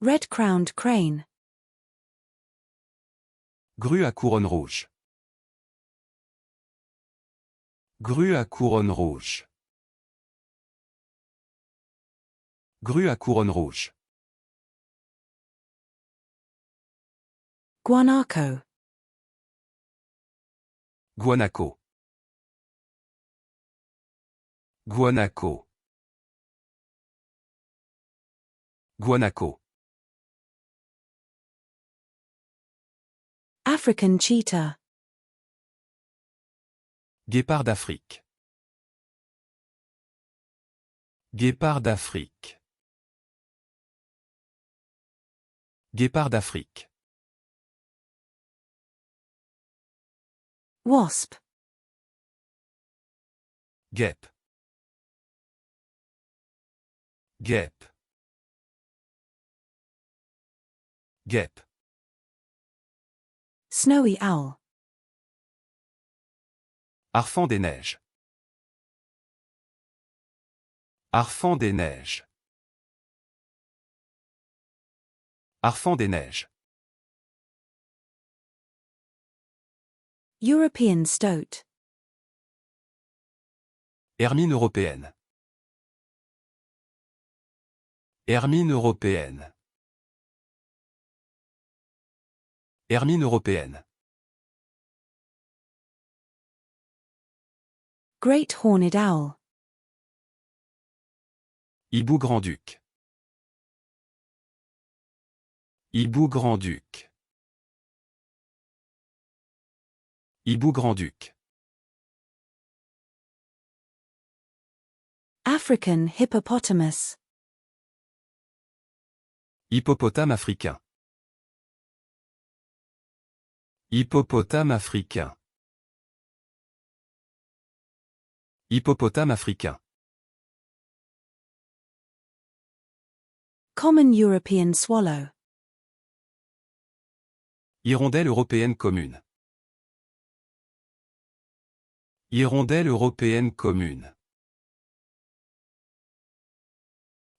Red-crowned crane. Grue à couronne rouge. Grue à couronne rouge. Grue à couronne rouge. Guanaco. Guanaco. Guanaco. Guanaco. African cheetah. Guépard d'Afrique. Guépard d'Afrique. Guépard d'Afrique. Wasp. Guêpe. Guêpe. Guêpe. Snowy owl. Harfang des neiges. Harfang des neiges. Harfang des neiges. European stoat. Hermine européenne. Hermine européenne. Hermine européenne. Great horned owl. Hibou grand-duc. Hibou grand-duc. Hibou grand-duc. African hippopotamus. Hippopotame africain. Hippopotame africain. Hippopotame africain. Common European swallow. Hirondelle européenne commune. Hirondelle européenne commune.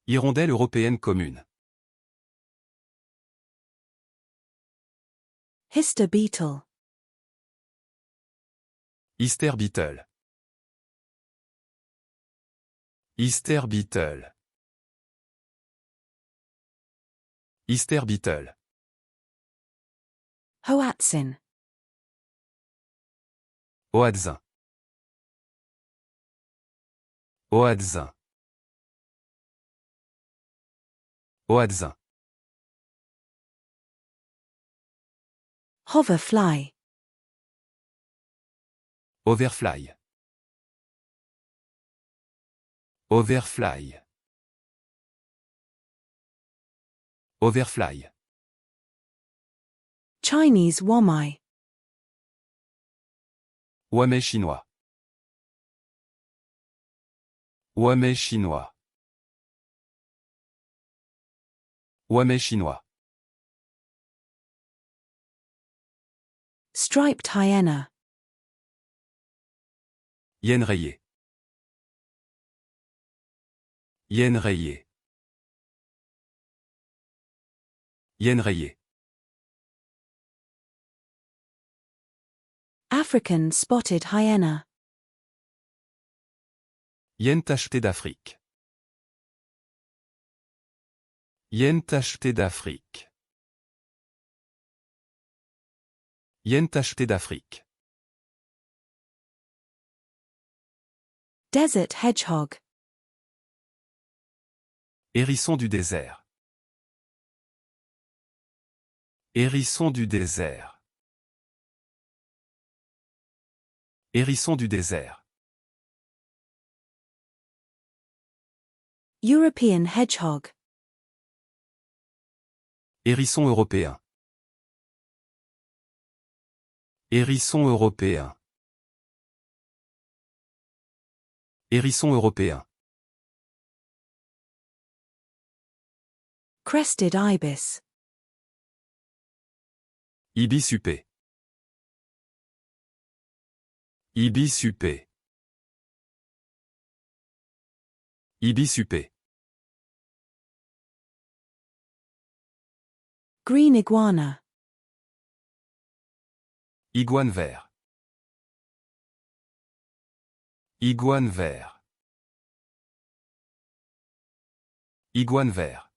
Hirondelle européenne commune. Hister beetle. Hister beetle. Hister beetle. Hister beetle. Hoatzin. Hoatzin. Hoatzin. Hoatzin. Hoverfly. Overfly. Overfly. Overfly. Chinese wamai. Ouamé chinois. Ouamé chinois. Ouamé chinois. Striped hyena. Hyène rayée. Hyène rayée. Hyène rayée. African spotted hyena. Hyène tachetée d'Afrique. Hyène tachetée d'Afrique. Hyène tachetée d'Afrique. Desert hedgehog. Hérisson du désert. Hérisson du désert. Hérisson du désert. European hedgehog. Hérisson européen. Hérisson européen. Hérisson européen. Crested ibis. Ibis huppé. Ibis huppé. Ibis huppé. Green iguana. Iguane vert. Iguane vert. Iguane vert.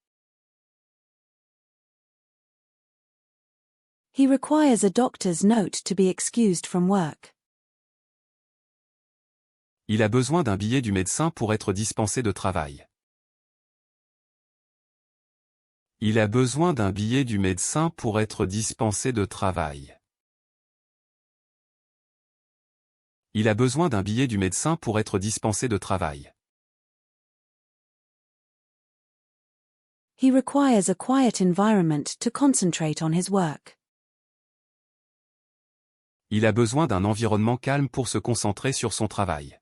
He requires a doctor's note to be excused from work. Il a besoin d'un billet du médecin pour être dispensé de travail. Il a besoin d'un billet du médecin pour être dispensé de travail. Il a besoin d'un billet du médecin pour être dispensé de travail. He requires a quiet environment to concentrate on his work. Il a besoin d'un environnement calme pour se concentrer sur son travail.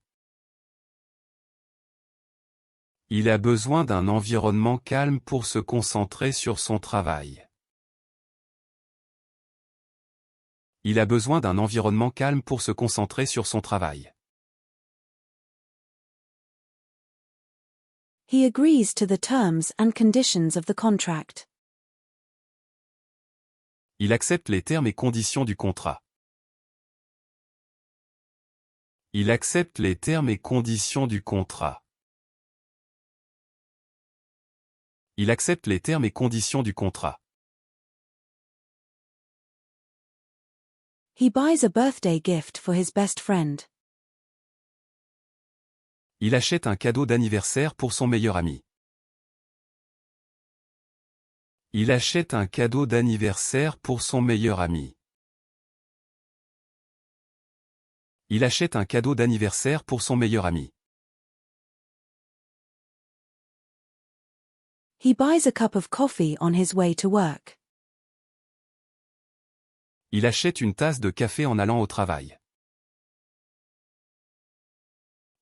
Il a besoin d'un environnement calme pour se concentrer sur son travail. Il a besoin d'un environnement calme pour se concentrer sur son travail. He agrees to the terms and conditions of the contract. Il accepte les termes et conditions du contrat. Il accepte les termes et conditions du contrat. Il accepte les termes et conditions du contrat. He buys a birthday gift for his best friend. Il achète un cadeau d'anniversaire pour son meilleur ami. Il achète un cadeau d'anniversaire pour son meilleur ami. Il achète un cadeau d'anniversaire pour son meilleur ami. He buys a cup of coffee on his way to work. Il achète une tasse de café en allant au travail.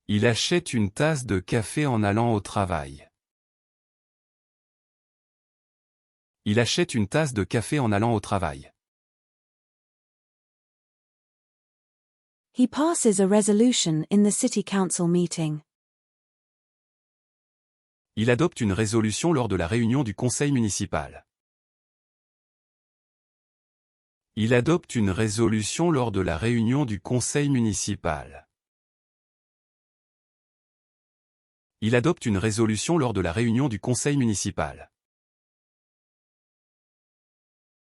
Il achète une tasse de café en allant au travail. Il achète une tasse de café en allant au travail. He passes a resolution in the city council meeting. Il adopte une résolution lors de la réunion du conseil municipal. Il adopte une résolution lors de la réunion du conseil municipal. Il adopte une résolution lors de la réunion du conseil municipal.